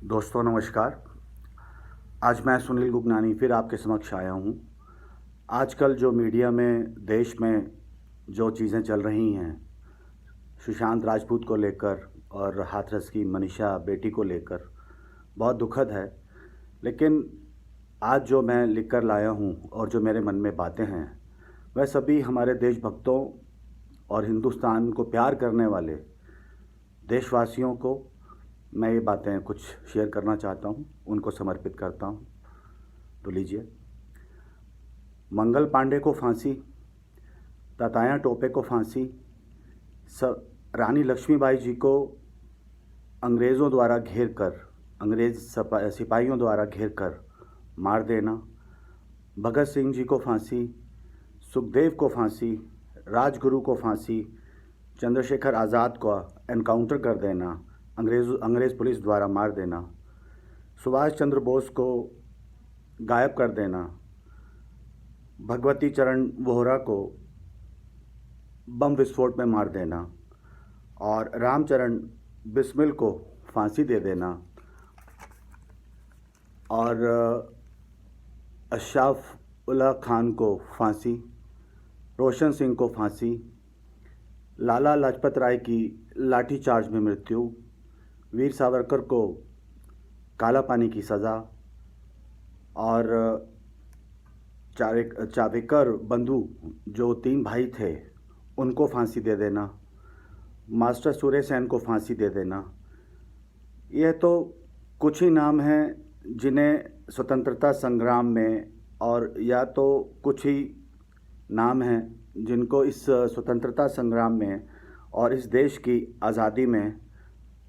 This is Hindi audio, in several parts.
दोस्तों नमस्कार। आज मैं सुनील गुगनानी फिर आपके समक्ष आया हूँ। आजकल जो मीडिया में देश में जो चीज़ें चल रही हैं, सुशांत राजपूत को लेकर और हाथरस की मनीषा बेटी को लेकर, बहुत दुखद है। लेकिन आज जो मैं लिख कर लाया हूँ और जो मेरे मन में बातें हैं, वह सभी हमारे देशभक्तों और हिंदुस्तान को प्यार करने वाले देशवासियों को मैं ये बातें कुछ शेयर करना चाहता हूँ, उनको समर्पित करता हूँ। तो लीजिए। मंगल पांडे को फांसी, तात्या टोपे को फांसी, रानी लक्ष्मीबाई जी को अंग्रेज़ों द्वारा घेर कर, अंग्रेज़ सिपाहियों द्वारा घेर कर मार देना, भगत सिंह जी को फांसी, सुखदेव को फांसी, राजगुरु को फांसी, चंद्रशेखर आज़ाद को एनकाउंटर कर देना, अंग्रेज़ पुलिस द्वारा मार देना, सुभाष चंद्र बोस को गायब कर देना, भगवती चरण वोहरा को बम विस्फोट में मार देना और रामचरण बिस्मिल को फांसी दे देना और अशराफ उल्लाह खान को फांसी, रोशन सिंह को फांसी, लाला लाजपत राय की लाठीचार्ज में मृत्यु, वीर सावरकर को काला पानी की सज़ा और चावेकर बंधु जो 3 भाई थे उनको फांसी दे देना, मास्टर सूर्य सेन को फांसी दे देना। यह तो कुछ ही नाम हैं जिन्हें स्वतंत्रता संग्राम में, और या तो कुछ ही नाम हैं जिनको इस स्वतंत्रता संग्राम में और इस देश की आज़ादी में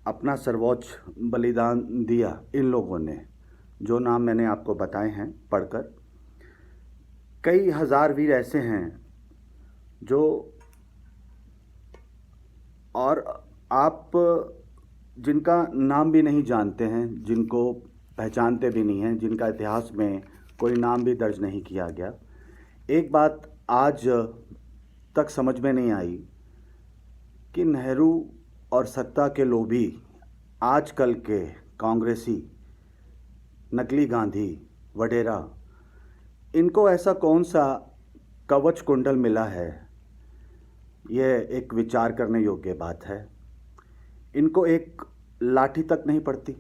अपना सर्वोच्च बलिदान दिया। इन लोगों ने जो नाम मैंने आपको बताए हैं पढ़कर, कई हज़ार वीर ऐसे हैं जो, और आप जिनका नाम भी नहीं जानते हैं, जिनको पहचानते भी नहीं हैं, जिनका इतिहास में कोई नाम भी दर्ज नहीं किया गया। एक बात आज तक समझ में नहीं आई कि नेहरू और सत्ता के लोभी, आजकल के कांग्रेसी, नकली गांधी वगैरह, इनको ऐसा कौन सा कवच कुंडल मिला है, यह एक विचार करने योग्य बात है। इनको एक लाठी तक नहीं पड़ती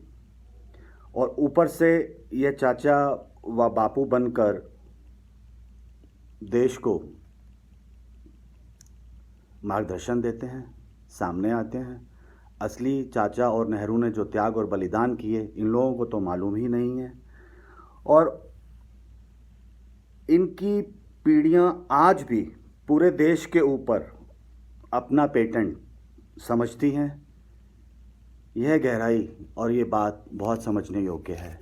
और ऊपर से ये चाचा व बापू बनकर देश को मार्गदर्शन देते हैं, सामने आते हैं। असली चाचा और नेहरू ने जो त्याग और बलिदान किए, इन लोगों को तो मालूम ही नहीं है। और इनकी पीढ़ियां आज भी पूरे देश के ऊपर अपना पेटेंट समझती हैं। यह गहराई और ये बात बहुत समझने योग्य है।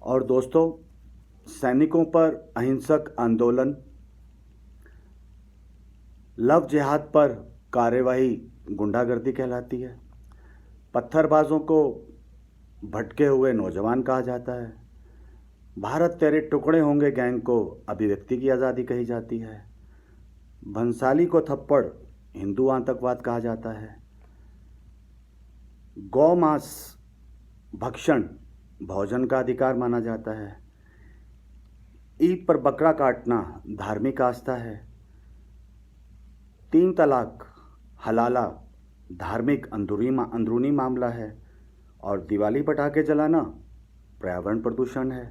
और दोस्तों, सैनिकों पर अहिंसक आंदोलन, लव जिहाद पर कार्यवाही गुंडागर्दी कहलाती है। पत्थरबाजों को भटके हुए नौजवान कहा जाता है। भारत तेरे टुकड़े होंगे गैंग को अभिव्यक्ति की आज़ादी कही जाती है। भंसाली को थप्पड़ हिंदू आतंकवाद कहा जाता है। गौ मांस भक्षण भोजन का अधिकार माना जाता है। ईद पर बकरा काटना धार्मिक आस्था है। 3 तलाक हलाला धार्मिक अंदरूनी मामला है। और दिवाली पटाखे जलाना पर्यावरण प्रदूषण है।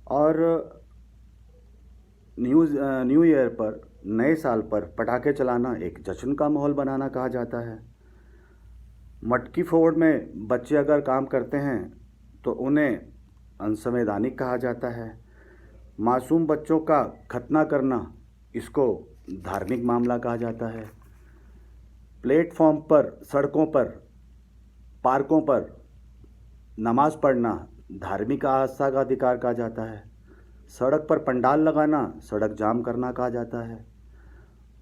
और न्यू ईयर पर, नए साल पर पटाखे चलाना एक जश्न का माहौल बनाना कहा जाता है। मटकी फोड़ में बच्चे अगर काम करते हैं तो उन्हें अनसंवैधानिक कहा जाता है। मासूम बच्चों का खतना करना, इसको धार्मिक मामला कहा जाता है। प्लेटफॉर्म पर, सड़कों पर, पार्कों पर नमाज पढ़ना धार्मिक आस्था का अधिकार कहा जाता है। सड़क पर पंडाल लगाना सड़क जाम करना कहा जाता है।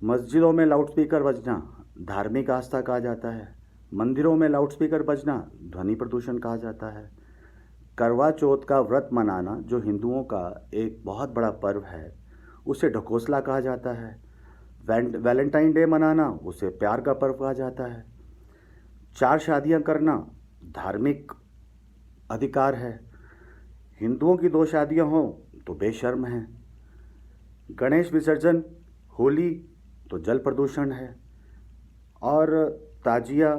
मस्जिदों में लाउडस्पीकर बजना धार्मिक आस्था कहा जाता है। मंदिरों में लाउडस्पीकर बजना ध्वनि प्रदूषण कहा जाता है। करवा चौथ का व्रत मनाना, जो हिंदुओं का एक बहुत बड़ा पर्व है, उसे ढकोसला कहा जाता है। वैलेंटाइन डे मनाना, उसे प्यार का पर्व कहा जाता है। 4 शादियां करना धार्मिक अधिकार है। हिंदुओं की 2 शादियां हों तो बेशर्म है। गणेश विसर्जन, होली तो जल प्रदूषण है। और ताजिया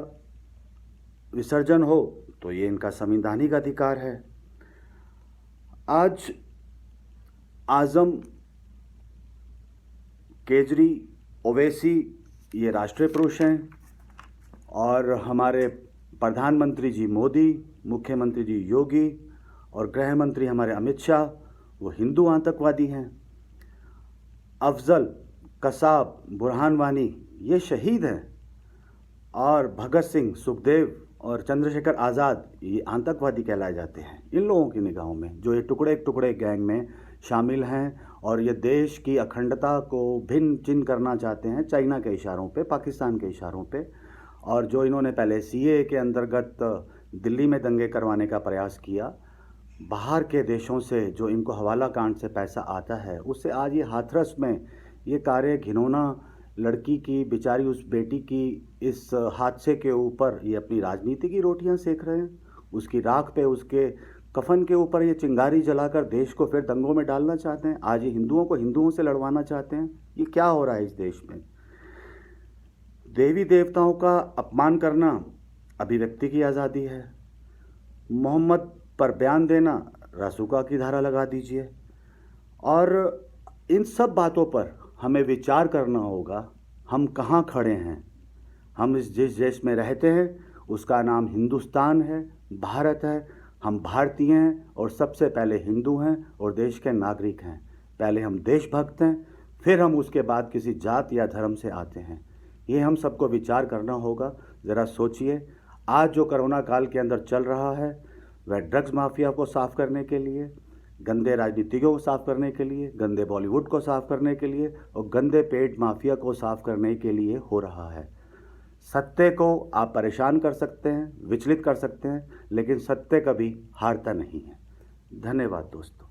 विसर्जन हो तो ये इनका संवैधानिक अधिकार है। आज आजम, केजरी, ओवैसी ये राष्ट्रीय पुरुष हैं और हमारे प्रधानमंत्री जी मोदी, मुख्यमंत्री जी योगी और गृह मंत्री हमारे अमित शाह वो हिंदू आतंकवादी हैं। अफजल, कसाब, बुरहान वानी ये शहीद हैं और भगत सिंह, सुखदेव और चंद्रशेखर आज़ाद ये आतंकवादी कहलाए जाते हैं इन लोगों की निगाहों में, जो ये टुकड़े टुकड़े गैंग में शामिल हैं और ये देश की अखंडता को भिन्न चिन्ह करना चाहते हैं चाइना के इशारों पे, पाकिस्तान के इशारों पे। और जो इन्होंने पहले सीए के अंतर्गत दिल्ली में दंगे करवाने का प्रयास किया, बाहर के देशों से जो इनको हवाला कांड से पैसा आता है उससे आज ये हाथरस में ये कार्य घिनौना लड़की की, बेचारी उस बेटी की इस हादसे के ऊपर ये अपनी राजनीति की रोटियां सेक रहे हैं। उसकी राख पे, उसके कफन के ऊपर ये चिंगारी जलाकर देश को फिर दंगों में डालना चाहते हैं। आज ये हिंदुओं को हिंदुओं से लड़वाना चाहते हैं। ये क्या हो रहा है इस देश में? देवी देवताओं का अपमान करना अभिव्यक्ति की आज़ादी है। मोहम्मद पर बयान देना रासुका की धारा लगा दीजिए। और इन सब बातों पर हमें विचार करना होगा, हम कहाँ खड़े हैं। हम जिस देश में रहते हैं उसका नाम हिंदुस्तान है, भारत है। हम भारतीय हैं और सबसे पहले हिंदू हैं और देश के नागरिक हैं। पहले हम देशभक्त हैं, फिर हम उसके बाद किसी जात या धर्म से आते हैं। ये हम सबको विचार करना होगा। ज़रा सोचिए, आज जो कोरोना काल के अंदर चल रहा है वह ड्रग्स माफिया को साफ करने के लिए, गंदे राजनीतिज्ञों को साफ करने के लिए, गंदे बॉलीवुड को साफ करने के लिए और गंदे पेट माफिया को साफ करने के लिए हो रहा है। सत्य को आप परेशान कर सकते हैं, विचलित कर सकते हैं, लेकिन सत्य कभी हारता नहीं है। धन्यवाद दोस्तों।